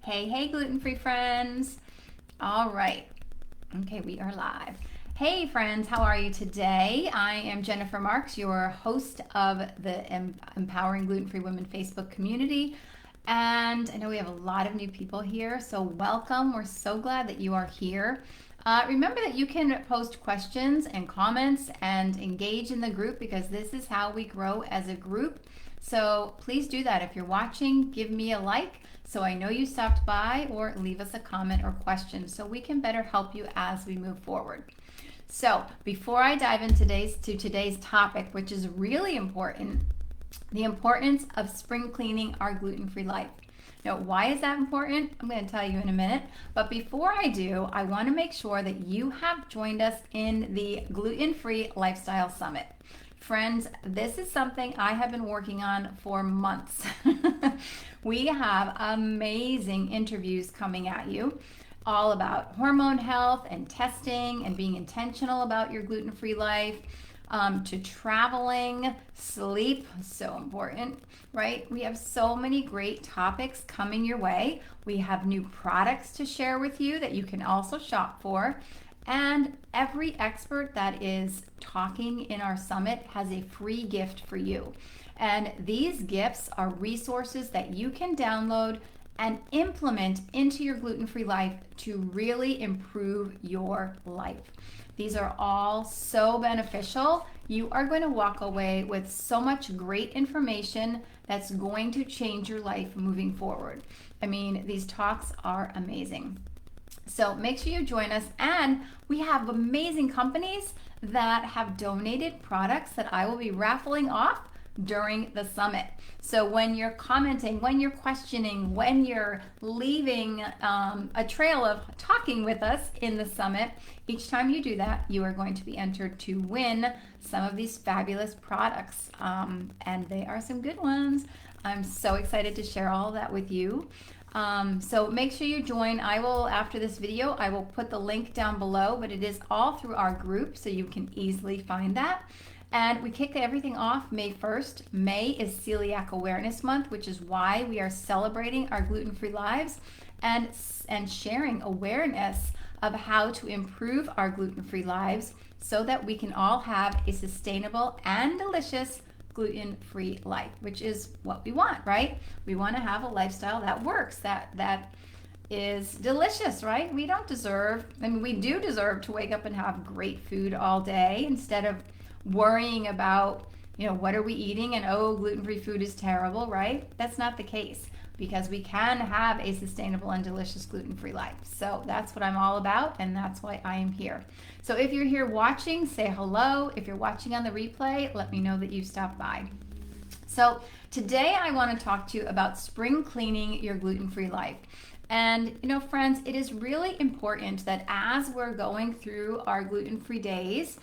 Hey, hey, gluten-free friends. All right. Okay, we are live. Hey, friends, how are you today? I am Jennifer Marks, your host of the Empowering Gluten-Free Women Facebook community. And I know we have a lot of new people here, so welcome. We're so glad that you are here. Remember that you can post questions and comments and engage in the group because this is how we grow as a group. So please do that. If you're watching, give me a like so I know you stopped by, or leave us a comment or question so we can better help you as we move forward. So before I dive into today's topic, which is really important, the importance of spring cleaning our gluten-free life. Now, why is that important? I'm going to tell you in a minute. But before I do, I want to make sure that you have joined us in the Gluten-Free Lifestyle Summit. Friends, this is something I have been working on for months. We have amazing interviews coming at you, all about hormone health and testing and being intentional about your gluten-free life, to traveling, sleep, so important, right? We have so many great topics coming your way. We have new products to share with you that you can also shop for. And every expert that is talking in our summit has a free gift for you. And these gifts are resources that you can download and implement into your gluten-free life to really improve your life. These are all so beneficial. You are going to walk away with so much great information that's going to change your life moving forward. I mean, these talks are amazing. So make sure you join us, and we have amazing companies that have donated products that I will be raffling off during the summit. So when you're commenting, when you're questioning, when you're leaving a trail of talking with us in the summit, each time you do that, you are going to be entered to win some of these fabulous products. And they are some good ones. I'm so excited to share all of that with you. So make sure you join. I will, after this video, I will put the link down below, but it is all through our group, so you can easily find that. And we kick everything off May 1st. May is Celiac Awareness Month, which is why we are celebrating our gluten-free lives and sharing awareness of how to improve our gluten-free lives so that we can all have a sustainable and delicious gluten-free life, which is what we want, right? We want to have a lifestyle that works, that is delicious, right? We don't deserve, I mean, we do deserve to wake up and have great food all day instead of worrying about, what are we eating and, oh, gluten-free food is terrible, right? That's not the case, because we can have a sustainable and delicious gluten-free life. So that's what I'm all about, and that's why I am here. So if you're here watching, say hello. If you're watching on the replay, let me know that you stopped by. So today I want to talk to you about spring cleaning your gluten-free life. And friends, it is really important that as we're going through our gluten-free days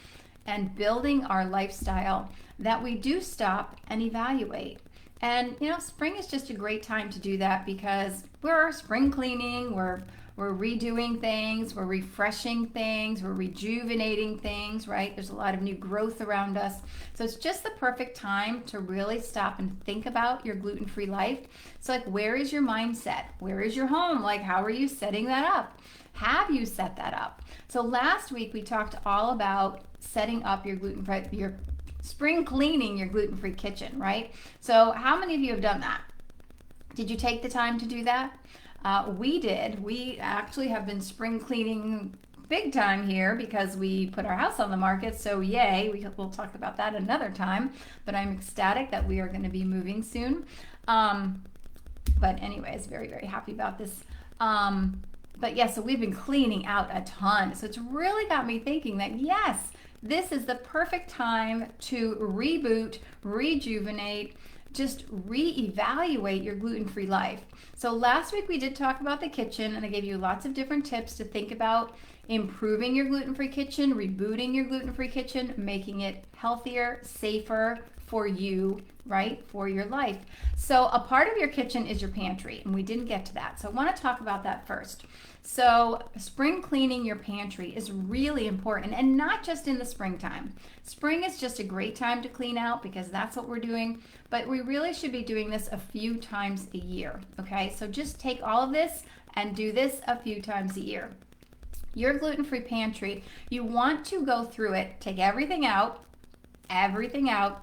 and building our lifestyle, that we do stop and evaluate. And spring is just a great time to do that because we're spring cleaning, we're redoing things, we're refreshing things, we're rejuvenating things, right? There's a lot of new growth around us. So it's just the perfect time to really stop and think about your gluten-free life. So where is your mindset? Where is your home? How are you setting that up? Have you set that up? So last week we talked all about setting up your your spring cleaning your gluten-free kitchen, right? So how many of you have done that? Did you take the time to do that? We did. We actually have been spring cleaning big time here because we put our house on the market. So yay, we'll talk about that another time. But I'm ecstatic that we are going to be moving soon. But anyways, very, very happy about this. But yeah, so we've been cleaning out a ton. So it's really got me thinking that yes, this is the perfect time to reboot, rejuvenate, just reevaluate your gluten-free life. So last week we did talk about the kitchen, and I gave you lots of different tips to think about improving your gluten-free kitchen, rebooting your gluten-free kitchen, making it healthier, safer, for you, right? For your life. So a part of your kitchen is your pantry, and we didn't get to that. So I want to talk about that first. So spring cleaning your pantry is really important, and not just in the springtime. Spring is just a great time to clean out because that's what we're doing, but we really should be doing this a few times a year, okay? So just take all of this and do this a few times a year. Your gluten-free pantry, you want to go through it, take everything out,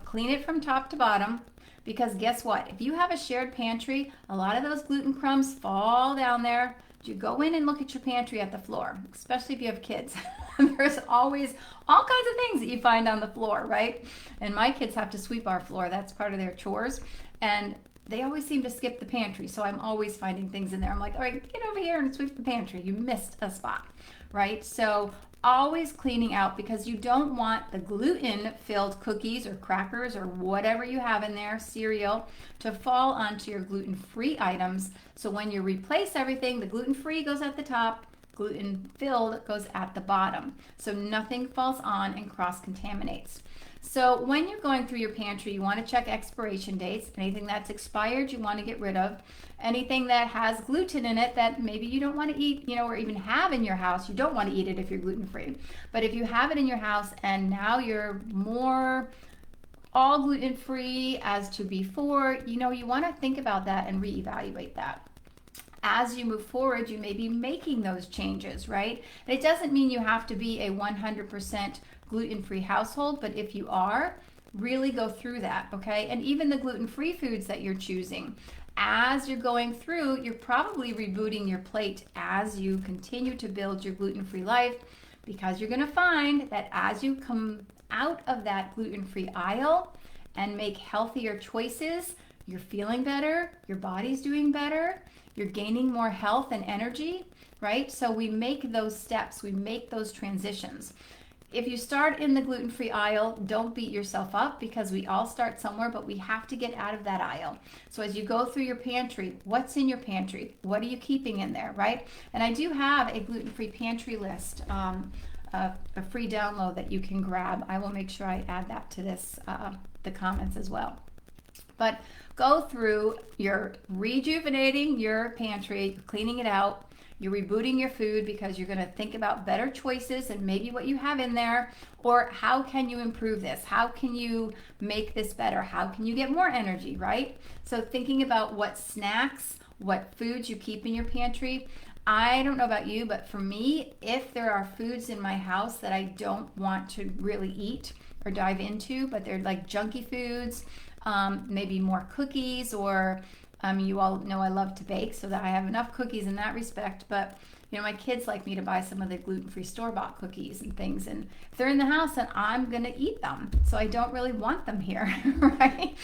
clean it from top to bottom, because guess what? If you have a shared pantry, a lot of those gluten crumbs fall down there. You go in and look at your pantry at the floor, especially if you have kids. There's always all kinds of things that you find on the floor, right? And my kids have to sweep our floor. That's part of their chores. And they always seem to skip the pantry. So I'm always finding things in there. I'm like, all right, get over here and sweep the pantry. You missed a spot, right? So always cleaning out, because you don't want the gluten-filled cookies or crackers or whatever you have in there, cereal, to fall onto your gluten-free items. So when you replace everything, the gluten-free goes at the top, gluten-filled goes at the bottom. So nothing falls on and cross-contaminates. So when you're going through your pantry, you want to check expiration dates. Anything that's expired, you want to get rid of. Anything that has gluten in it that maybe you don't want to eat, or even have in your house, you don't want to eat it if you're gluten-free. But if you have it in your house and now you're more all gluten-free as to before, you want to think about that and reevaluate that. As you move forward, you may be making those changes, right? And it doesn't mean you have to be a 100% gluten-free household, but if you are, really go through that, okay? And even the gluten-free foods that you're choosing, as you're going through, you're probably rebooting your plate as you continue to build your gluten-free life, because you're going to find that as you come out of that gluten-free aisle and make healthier choices, you're feeling better, your body's doing better, you're gaining more health and energy, right? So we make those steps, we make those transitions. If you start in the gluten-free aisle, don't beat yourself up, because we all start somewhere, but we have to get out of that aisle. So as you go through your pantry, what's in your pantry? What are you keeping in there, right? And I do have a gluten-free pantry list, a free download that you can grab. I will make sure I add that to this, the comments as well. But go through, you're rejuvenating your pantry, you're cleaning it out. You're rebooting your food because you're going to think about better choices and maybe what you have in there, or how can you improve this? How can you make this better? How can you get more energy, right? So thinking about what snacks, what foods you keep in your pantry. I don't know about you, but for me, if there are foods in my house that I don't want to really eat or dive into, but they're like junky foods, maybe more cookies, or you all know I love to bake, so that I have enough cookies in that respect. But my kids like me to buy some of the gluten-free store-bought cookies and things, and if they're in the house, then I'm gonna eat them. So I don't really want them here, right?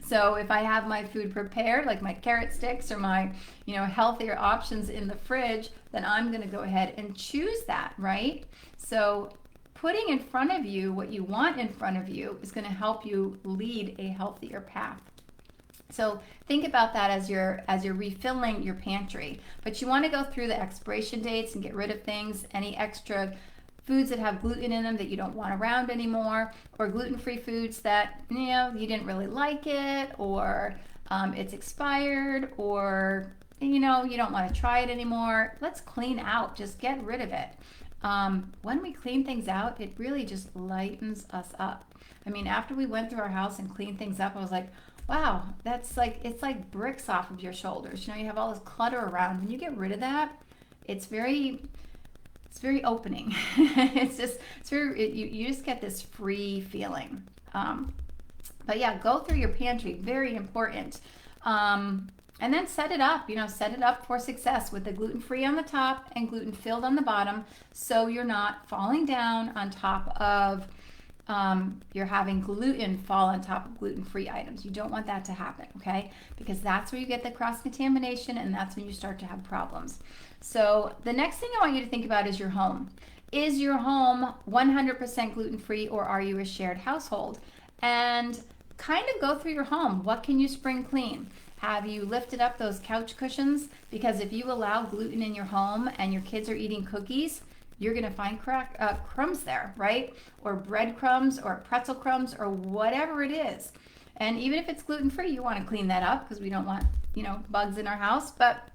So if I have my food prepared, like my carrot sticks or my healthier options in the fridge, then I'm gonna go ahead and choose that, right? So putting in front of you what you want in front of you is going to help you lead a healthier path. So think about that as you're refilling your pantry. But you want to go through the expiration dates and get rid of things, any extra foods that have gluten in them that you don't want around anymore, or gluten-free foods that you didn't really like it, or it's expired, or you don't want to try it anymore. Let's clean out. Just get rid of it. When we clean things out, it really just lightens us up. I mean, after we went through our house and cleaned things up, I was like, wow, it's like bricks off of your shoulders. You have all this clutter around. When you get rid of that, it's very opening. You just get this free feeling. But yeah, go through your pantry, very important. And then set it up, set it up for success with the gluten-free on the top and gluten-filled on the bottom, so you're not falling down on top of, you're having gluten fall on top of gluten-free items. You don't want that to happen, okay? Because that's where you get the cross-contamination, and that's when you start to have problems. So the next thing I want you to think about is your home. Is your home 100% gluten-free, or are you a shared household? And kind of go through your home. What can you spring clean? Have you lifted up those couch cushions? Because if you allow gluten in your home and your kids are eating cookies, you're going to find crumbs there, right? Or breadcrumbs or pretzel crumbs or whatever it is. And even if it's gluten-free, you want to clean that up because we don't want, bugs in our house. But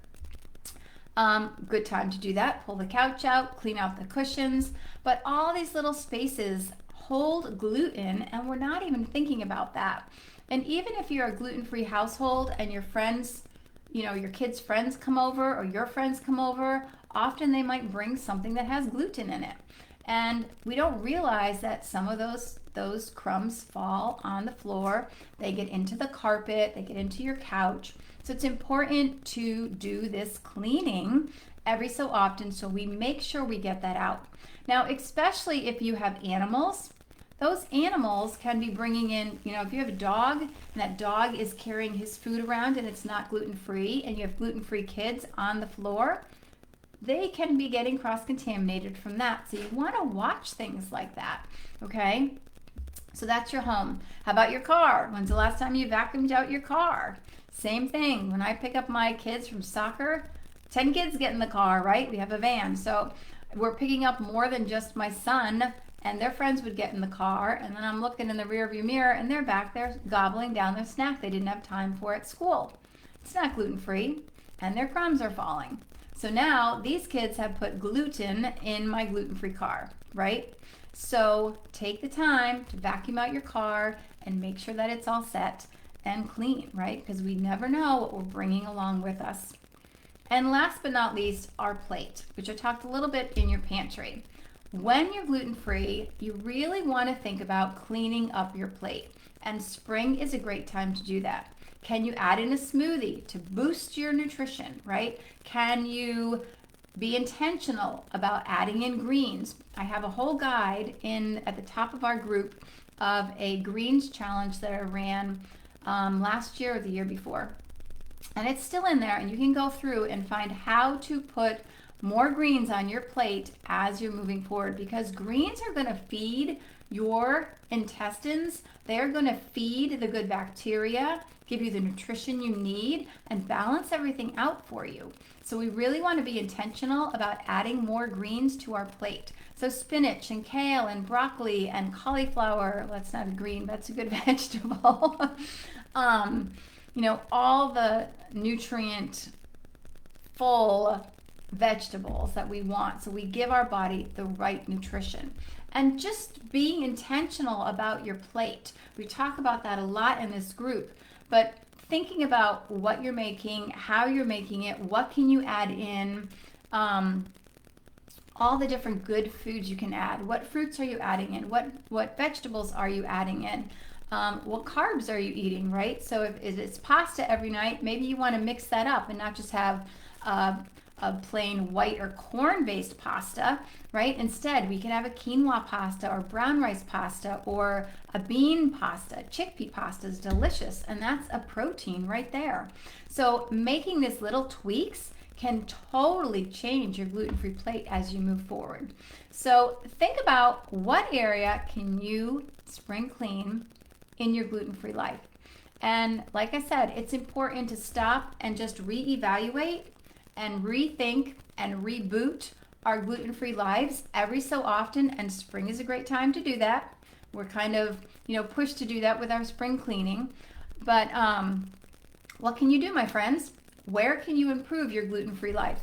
good time to do that. Pull the couch out, clean out the cushions. But all these little spaces hold gluten, and we're not even thinking about that. And even if you're a gluten-free household and your friends, your kids' friends come over or your friends come over, often they might bring something that has gluten in it. And we don't realize that some of those crumbs fall on the floor. They get into the carpet, they get into your couch. So it's important to do this cleaning every so often so we make sure we get that out. Now, especially if you have animals, those animals can be bringing in, if you have a dog and that dog is carrying his food around and it's not gluten-free, and you have gluten-free kids on the floor, they can be getting cross-contaminated from that. So you want to watch things like that, okay? So that's your home. How about your car? When's the last time you vacuumed out your car? Same thing. When I pick up my kids from soccer, 10 kids get in the car, right? We have a van. So we're picking up more than just my son, and their friends would get in the car, and then I'm looking in the rearview mirror and they're back there gobbling down their snack they didn't have time for at school. It's not gluten-free, and their crumbs are falling. So now these kids have put gluten in my gluten-free car, right? So take the time to vacuum out your car and make sure that it's all set and clean, right? Because we never know what we're bringing along with us. And last but not least, our plate, which I talked a little bit in your pantry. When you're gluten-free, you really want to think about cleaning up your plate. And spring is a great time to do that. Can you add in a smoothie to boost your nutrition, right? Can you be intentional about adding in greens? I have a whole guide at the top of our group of a greens challenge that I ran last year or the year before. And it's still in there, and you can go through and find how to put more greens on your plate as you're moving forward, because greens are going to feed your intestines. They're going to feed the good bacteria, give you the nutrition you need, and balance everything out for you. So we really want to be intentional about adding more greens to our plate. So spinach and kale and broccoli and cauliflower, well, that's not a green, that's a good vegetable. All the nutrient full vegetables that we want, so we give our body the right nutrition. And just being intentional about your plate. We talk about that a lot in this group, but thinking about what you're making, how you're making it, what can you add in, all the different good foods you can add. What fruits are you adding in? What vegetables are you adding in? What carbs are you eating, right? So if it's pasta every night, maybe you want to mix that up and not just have a plain white or corn-based pasta, right? Instead, we can have a quinoa pasta or brown rice pasta or a bean pasta. Chickpea pasta is delicious, and that's a protein right there. So making these little tweaks can totally change your gluten-free plate as you move forward. So think about what area can you spring clean in your gluten-free life. And like I said, it's important to stop and just reevaluate and rethink and reboot our gluten-free lives every so often, and spring is a great time to do that. We're kind of, pushed to do that with our spring cleaning. But what can you do, my friends? Where can you improve your gluten-free life?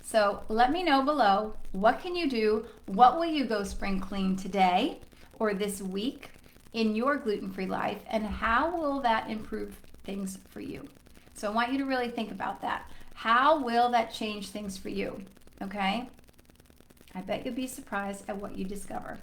So let me know below, what can you do? What will you go spring clean today or this week in your gluten-free life, and how will that improve things for you? So I want you to really think about that. How will that change things for you? Okay? I bet you'll be surprised at what you discover.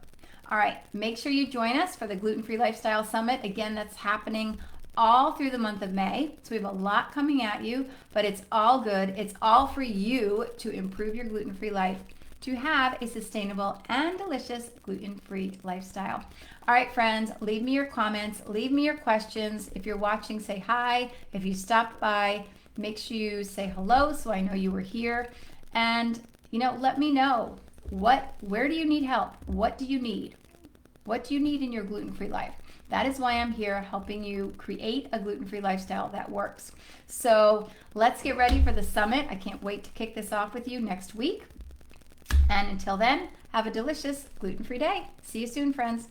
All right, make sure you join us for the Gluten-Free Lifestyle Summit. Again, that's happening all through the month of May. So we have a lot coming at you, but it's all good. It's all for you to improve your gluten-free life, to have a sustainable and delicious gluten-free lifestyle. All right, friends, leave me your comments, leave me your questions. If you're watching, say hi. If you stopped by, make sure you say hello so I know you were here. And, let me know, where do you need help? What do you need? What do you need in your gluten-free life? That is why I'm here, helping you create a gluten-free lifestyle that works. So let's get ready for the summit. I can't wait to kick this off with you next week. And until then, have a delicious gluten-free day. See you soon, friends.